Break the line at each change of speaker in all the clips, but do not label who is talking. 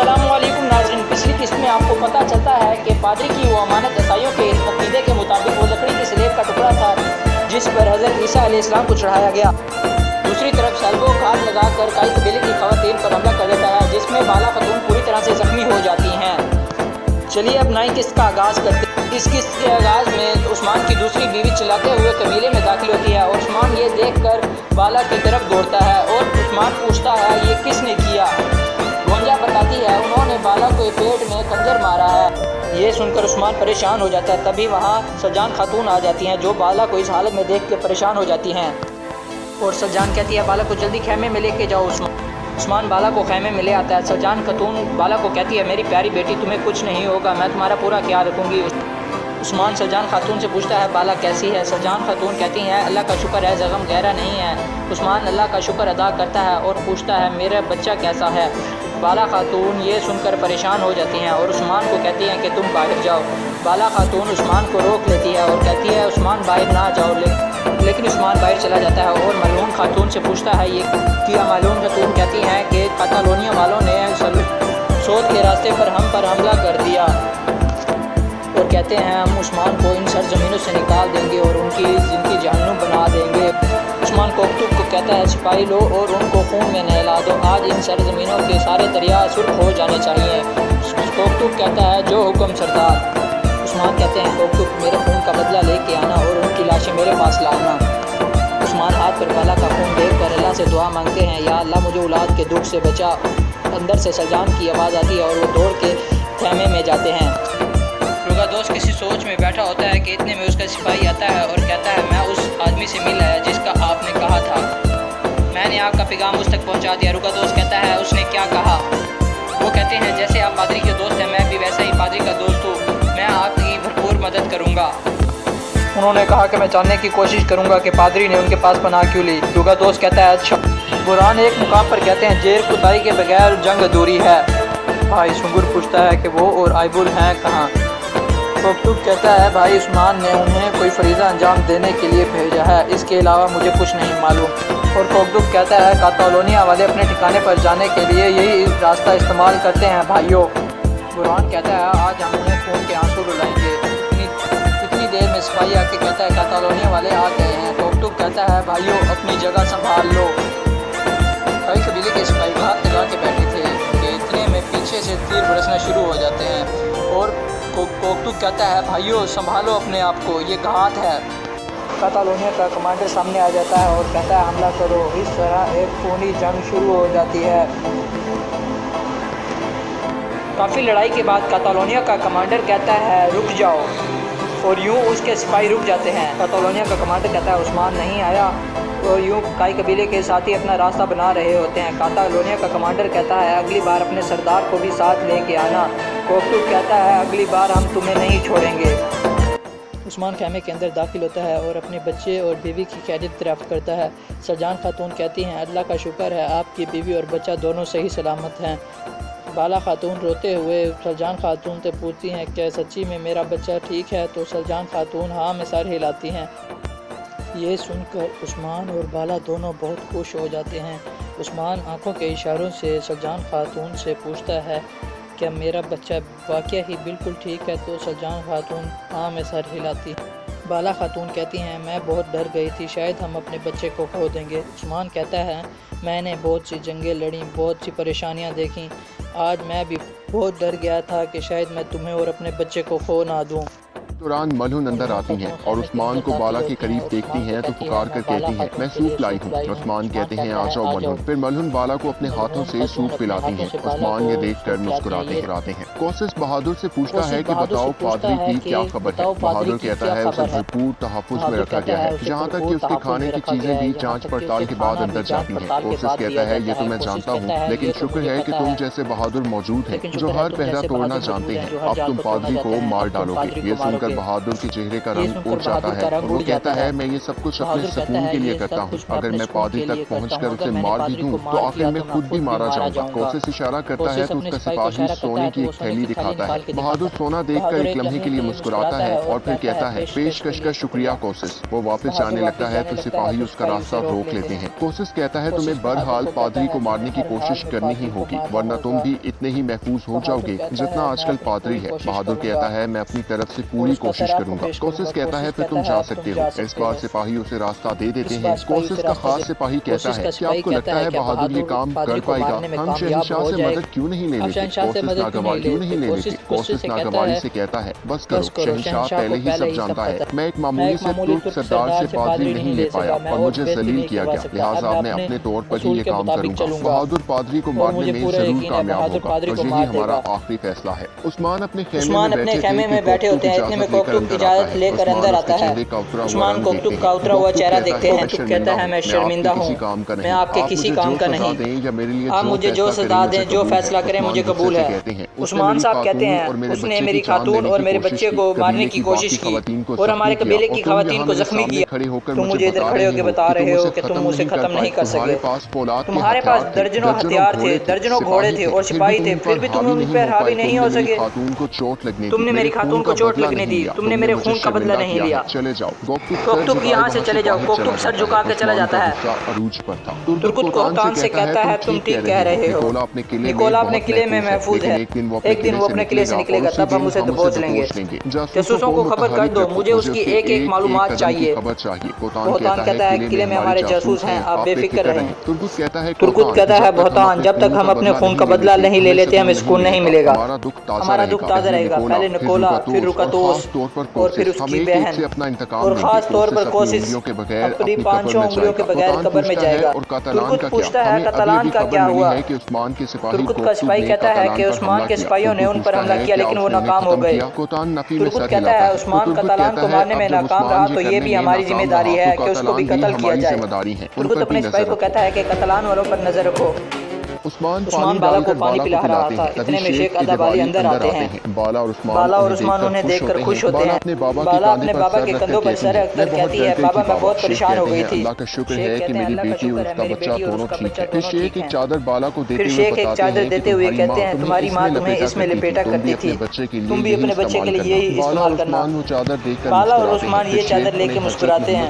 अस्सलामुअलैकुम नाज़रीन, पिछली किस्त में आपको पता चलता है कि पादरी की वो अमानत ईसाइयों के अक़ीदे के मुताबिक वो लकड़ी की स्लेब का टुकड़ा था जिस पर हज़रत ईसा अलैहिस्सलाम को चढ़ाया गया। दूसरी तरफ सैल्वो घात लगाकर काई कबीले की ख़वातीन पर हमला कर देता है, जिसमें बाला खतून पूरी तरह से ज़ख्मी हो जाती हैं। चलिए अब नई किस्त का आगाज़ करते हैं। इस किस्त के आगाज़ में उस्मान की दूसरी बीवी चिल्लाते हुए कबीले में दाखिल होती है और उस्मान ये देखकर बाला की तरफ दौड़ता है और उस्मान पूछता है ये किसने किया। गोंजा बताती है उन्होंने बाला को पेट में खंजर मारा है। ये सुनकर उस्मान परेशान हो जाता है। तभी वहाँ सजान खातून आ जाती हैं जो बाला को इस हालत में देख के परेशान हो जाती हैं और सजान कहती है बाला को जल्दी खेमे में लेके जाओ। उस्मान बाला को खेमे में ले आता है। सजान खातून बाला को कहती है मेरी प्यारी बेटी, तुम्हें कुछ नहीं होगा, मैं तुम्हारा पूरा ख्याल रखूँगी। उस्मान सजान खातून से पूछता है बाला कैसी है। सजान खातून कहती हैं अल्लाह का शुक्र है, ज़ख्म गहरा नहीं है। उस्मान अल्लाह का शुक्र अदा करता है और पूछता है मेरा बच्चा कैसा है। बाला खातून ये सुनकर परेशान हो जाती हैं और उस्मान को कहती हैं कि तुम बाहर जाओ। बाला खातून उस्मान को रोक लेती है और कहती है उस्मान बाहर ना जाओ, लेकिन उस्मान बाहर चला जाता है और मालूम खातून से पूछता है ये किया। मालूम खातून कहती हैं कि कातालोनिया वालों ने सोद के रास्ते पर हम पर हमला कर दिया और कहते हैं हम उस्मान को इन सरजमीनों से निकाल देंगे और उनकी ज़िंदगी जहन्नुम बना देंगे। उस्मान कोकतुब को कहता है सिपाही लो और उनको खून में नहला दो, आज इन सरजमीनों के सारे दरिया सुर्ख हो जाने चाहिए। कोकतुब कहता है जो हुक्म सरदार। उस्मान कहते हैं कोकतुब मेरे खून का बदला लेके आना और उनकी लाशें मेरे पास लाना। उस्मान हाथ पर बाला का खून देख कर अल्लाह से दुआ मांगते हैं या अल्लाह मुझे औलाद के दुख से बचा। अंदर से सजान की आवाज़ आती है और वो दौड़ के खेमे में जाते हैं। रुका दोस्त किसी सोच में बैठा होता है कि इतने में उसका सिपाही आता है और कहता है मैं उस आदमी से मिल आया जिसका आपने कहा था, मैंने आपका पैगाम उस तक पहुंचा दिया। रुका दोस्त कहता है उसने क्या कहा। वो कहते हैं जैसे आप पादरी के दोस्त हैं मैं भी वैसा ही पादरी का दोस्त हूँ, मैं आपकी भरपूर मदद करूँगा। उन्होंने कहा कि मैं जानने की कोशिश करूँगा कि पादरी ने उनके पास पनाह क्यों ली। रुका दोस्त कहता है अच्छा। कुरान एक मुकाम पर कहते हैं जेर खुदाई के बगैर जंग अधूरी है। भाई सुंगुर पूछता है कि वो और आइबुल हैं कहाँ। कोकतुब कहता है भाई उस्मान ने उन्हें कोई फरीज़ा अंजाम देने के लिए भेजा है, इसके अलावा मुझे कुछ नहीं मालूम। और कोकतुब कहता है कातालोनिया वाले अपने ठिकाने पर जाने के लिए यही रास्ता इस्तेमाल करते हैं भाइयों। कुरान कहता है आज हम उन्हें खून के आंसू रुलाएंगे। इतनी देर में सिपाही आके कहता है कातालोनिया वाले आ गए हैं। कोकतुब कहता है भाइयों अपनी जगह संभाल लो। कई कबीले के सिपाही घात लगा के बैठे थे कि इतने में पीछे से तीर बरसना शुरू हो जाते हैं और कोकतुब कहता है भाइयों संभालो अपने आप को, ये घात है। कातालोनिया का कमांडर सामने आ जाता है और कहता है हमला करो। इस तरह एक खूनी जंग शुरू हो जाती है। काफ़ी लड़ाई के बाद कातालोनिया का कमांडर कहता है रुक जाओ और यूं उसके सिपाही रुक जाते हैं। कातालोनिया का कमांडर कहता है उस्मान नहीं आया और यूं काई कबीले के साथी अपना रास्ता बना रहे होते हैं। कातालोनिया का कमांडर कहता है अगली बार अपने सरदार को भी साथ लेके आना। कोकतुब कहता है अगली बार हम तुम्हें नहीं छोड़ेंगे। उस्मान खेमे के अंदर दाखिल होता है और अपने बच्चे और बीवी की खैरियत दरियाफ्त करता है। सजान खातून कहती हैं अल्लाह का शुक्र है आपकी बीवी और बच्चा दोनों सही सलामत हैं। बाला खातून रोते हुए सजान खातून से पूछती हैं क्या सच्ची में मेरा बच्चा ठीक है। तो सजान खातून हाँ में सर हिलाती हैं। ये सुनकर उस्मान और बाला दोनों बहुत खुश हो जाते हैं। उस्मान आंखों के इशारों से सजान खातून से पूछता है क्या मेरा बच्चा वाकई ही बिल्कुल ठीक है। तो सजान खातून हाँ में सर हिलाती। बाला खातून कहती हैं मैं बहुत डर गई थी, शायद हम अपने बच्चे को खो देंगे। उस्मान कहता है मैंने बहुत सी जंगें लड़ी, बहुत सी परेशानियां देखी, आज मैं भी बहुत डर गया था कि शायद मैं तुम्हें और अपने बच्चे को खो ना दूँ।
दौरान मलहून अंदर आती हैं और उस्मान को बाला के करीब देखती हैं तो पुकार कर कहती हैं मैं सूप लाई हूँ। उस्मान कहते हैं आ जाओ मलहून। फिर मलहून बाला को अपने हाथों से सूप पिलाती हैं। उस्मान ये देख कर मुस्कुराते हैं। कोशिश बहादुर से पूछता है कि बताओ पादरी की क्या खबर है। बहादुर कहता है उसे भरपूर तहफ़्फ़ुज़ में रखा गया है, यहाँ तक कि उसके खाने की चीजें भी जाँच पड़ताल के बाद अंदर जाती हैं। कोशिश कहता है ये तो मैं जानता हूँ, लेकिन शुक्र है कि तुम जैसे बहादुर मौजूद हैं जो हर पहरा तोड़ना जानते हैं। अब तुम पादरी को मार डालोगे। ये सुनकर
जाओगे।
बहादुर के चेहरे का
ये
रंग
सुनकर
उड़ जाता
बहादुर का
है
रंग
और वो
उड़
कहता
जाता
है
है।
मैं ये सब कुछ अपने
बहादुर कहता
सुकून
है
के लिए
ये
करता
सब
हूँ।
कुछ मैं
अगर
अपने
मैं
सुकून
पादरी
के लिए
तक
करता
पहुंचकर
हूँ।
उसे
अगर मैंने
मार भी
पादरी
दूं
को
तो
मार
आखिर
दिया
में
तो मैं
खुद भी मारा
मारा
जाऊंगा।
जाऊंगा।
कोशिश इशारा करता
कोशिश
है तो
अपने
उसका
सिपाही को
सिपाही
इशारा करता
सोने
है तो
की
वो
एक
सोने
थैली
की थाली
दिखाता है।
निकाल के
बहादुर
दिखाता है।
सोना देखकर
बहादुर
एक
एक
लम्हे
लम्हे
के लिए
के लिए
मुस्कुराता है और फिर
कहता
कहता है पेशकश का शुक्रिया कोशिश। वो वापस जाने लगता है तो सिपाही उसका रास्ता रोक लेते हैं। कोशिश कहता है तुम्हें बहरहाल पादरी को मारने की कोशिश करनी ही होगी वरना तुम भी इतने ही महफूज हो जाओगे जितना आजकल पादरी है। बहादुर कहता है मैं अपनी तरफ से पूरी कोशिश करूंगा। कोशिश कहता है फिर तुम जा सकते हो। इस बार सिपाही उसे रास्ता दे देते हैं। कोशिश का खास सिपाही कहता है क्या आपको लगता है बहादुर ये काम कर पाएगा? हम शहंशाह से मदद क्यों नहीं ले लेते? कोशिश नागवार क्यों नहीं ले लेते? कोशिश नागवारी से कहता है बस करो, शहंशाह पहले ही सब जानता है। मैं एक मामूली से तुर्क सरदार से पादरी नहीं ले पाया और मुझे जलील किया गया, लिहाजा मैं अपने तौर पर ही ये काम करूंगा। बहादुर पादरी को मारने में जरूर कामयाब होगा और यही हमारा आखिरी फैसला है। उस्मान अपने खेमे में बैठे होते हैं। इतने में कोकटुक इजाजत लेकर अंदर आता है।
उस्मान कोकटुक का उतरा हुआ चेहरा देखते हैं। कोकटुक कहता है मैं शर्मिंदा हूँ, मैं आपके किसी काम का नहीं। आप मुझे जो सजा दें जो फैसला करें मुझे कबूल है। उस्मान साहब कहते हैं उसने मेरी खातून और मेरे बच्चे को मारने की कोशिश की और हमारे कबीले की खवातीन को जख्मी किया। तुम मुझे इधर खड़े होकर बता रहे हो कि तुम उसे खत्म नहीं कर सके। तुम्हारे पास दर्जनों हथियार थे, दर्जनों घोड़े थे और सिपाही थे, फिर भी तुम उन पर हावी नहीं हो सके। तुमने मेरी खातून को चोट लगने दी, तुमने मेरे खून का बदला नहीं लिया।
चले जाओ
कोकटुक यहाँ से चले जाओ। कोकटुक सर झुका के चला जाता है। तुर्कुत कोहतान से कहता है तुम ठीक कह रहे हो। निकोला अपने किले में महफूज है। एक दिन वो अपने किले से निकलेगा तब हम उसे दबोच लेंगे। जासूसों को खबर कर दो, मुझे उसकी एक एक मालूमात चाहिए। कोहतान कहता है किले में हमारे जासूस हैं, आप बेफिक्र रहें। तुर्कुत कहता है बोहतान जब तक हम अपने खून का बदला नहीं ले लेते हमें सुकून नहीं मिलेगा। हमारा दुख ताज़ा रहेगा। पहले निकोला, फिर रुकातोस और फिर उसकी बहन और खास तौर पर कोशिश अपनी 5 उंगलियों के बगैर कब्र में जाएगा। तुर्कुत पूछता है कतलान का क्या हुआ? तुर्कुत का सिपाही कहता है कि उस्मान के सिपाहियों ने उन पर हमला किया लेकिन वो नाकाम हो गए। तुर्कुत कहता है उस्मान कतलान को मारने में नाकाम रहा तो ये भी हमारी जिम्मेदारी है कि उसको भी कत्ल किया जाए। तुर्कुत अपने सिपाही को कहता है कि कतलान वालों पर नजर रखो। उस्मान बाला को पानी पिला रहा था। इतने में शेख अदब अली अंदर आते हैं। बाला और उस्मान उन्हें देखकर खुश होते हैं। बाला अपने बाबा के कंधों पर सर रखकर कहती है बाबा मैं बहुत परेशान हो गई थी।
अल्लाह का शुक्र है कि मेरी बेटी और उसका बच्चा दोनों ठीक है। फिर शेख एक चादर बाला को
फिर शेख एक चादर देते हुए कहते हैं तुम्हारी माँ तुम्हें इसमें लिपेटा करती थी, तुम भी अपने बच्चे के लिए यही इस्तेमाल करना। बाला और उस्मान ये चादर लेके मुस्कुराते हैं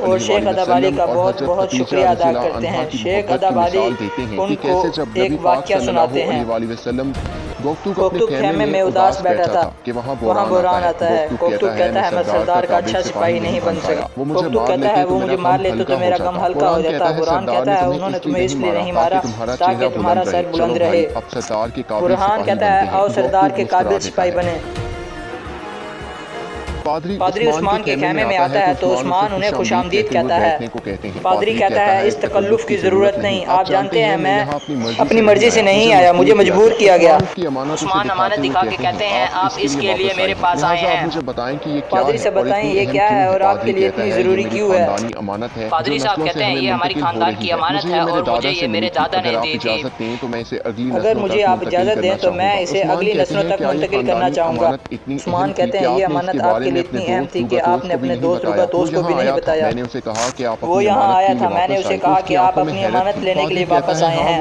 और शेख अदब अली का बहुत बहुत शुक्रिया अदा करते हैं। शेख अदब अली उनको एक वाक्या सुनाते हैं। कोकटुक खेमे में उदास बैठा था कि वहाँ बुरहान आता है। कोकटुक कहता है मैं सरदार का अच्छा सिपाही नहीं बन सका। कोकटुक कहता है वो मुझे मार लेते तो मेरा गम हल्का हो जाता। बुरहान कहता है उन्होंने तुम्हें इसलिए नहीं मारा ताकि तुम्हारा सर बुलंद रहे। बुरहान कहता है आओ सरदार के काबिल सिपाही बने। पादरी उस्मान के खेमे में आता है तो उस्मान उन्हें खुशामदीद कहता है। पादरी कहता है इस तकल्लुफ की जरूरत नहीं, आप जानते हैं मैं अपनी मर्जी से नहीं आया, मुझे मजबूर किया गया। उस्मान अमानत दिखा के कहते हैं आप इसके लिए मेरे पास आए हैं। पादरी से बताएं ये क्या है और आपके लिए इतनी जरूरी क्यों है? पादरी साहब कहते हैं ये हमारी खानदान की अमानत है और मुझे ये मेरे दादा ने दी थी। अगर मुझे आप इजाजत दें तो मैं इसे अगली नस्लों तक मुंतकिल करना चाहूँगा। उस्मान कहते हैं ये अमानत आपके लिए इतनी अहम थी कि आपने अपने दोस्त रुकातोस को भी नहीं बताया। वो यहाँ आया था, मैंने उसे कहा कि आप अपनी अमानत लेने के लिए वापस आए हैं।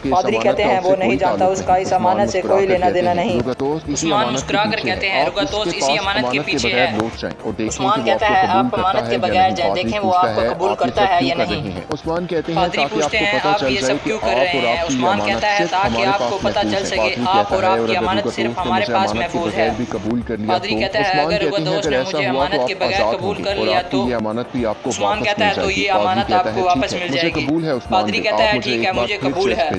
पादरी कहते हैं वो नहीं जानता, उसका इस अमानत से कोई लेना देना नहीं। उस्मान मुस्कुरा कर कहते हैं रुकातोस इसी अमानत के पीछे है। उस्मान कहता है आप अमानत के बगैर जाए, देखें वो आपको कबूल करता है या नहीं। पादरी पूछते हैं आप ये सब क्यों कर रहे हैं? उस्मान कहता है ताकि आपको पता चल सके आप और आपकी अमानत सिर्फ हमारे पास महफूज है। पादरी कहता है अगर रुकातोस ने मुझे अमानत के बगैर कबूल कर लिया तो उस्मान कहता है तो ये अमानत आपको वापस मिल जाएगी। पादरी कहता है ठीक है मुझे कबूल है।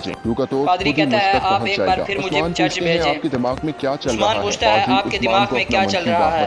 पादरी कहता है आप एक बार फिर मुझे चर्च भेजें। उस्मान पूछता है आपके दिमाग में क्या चल रहा है?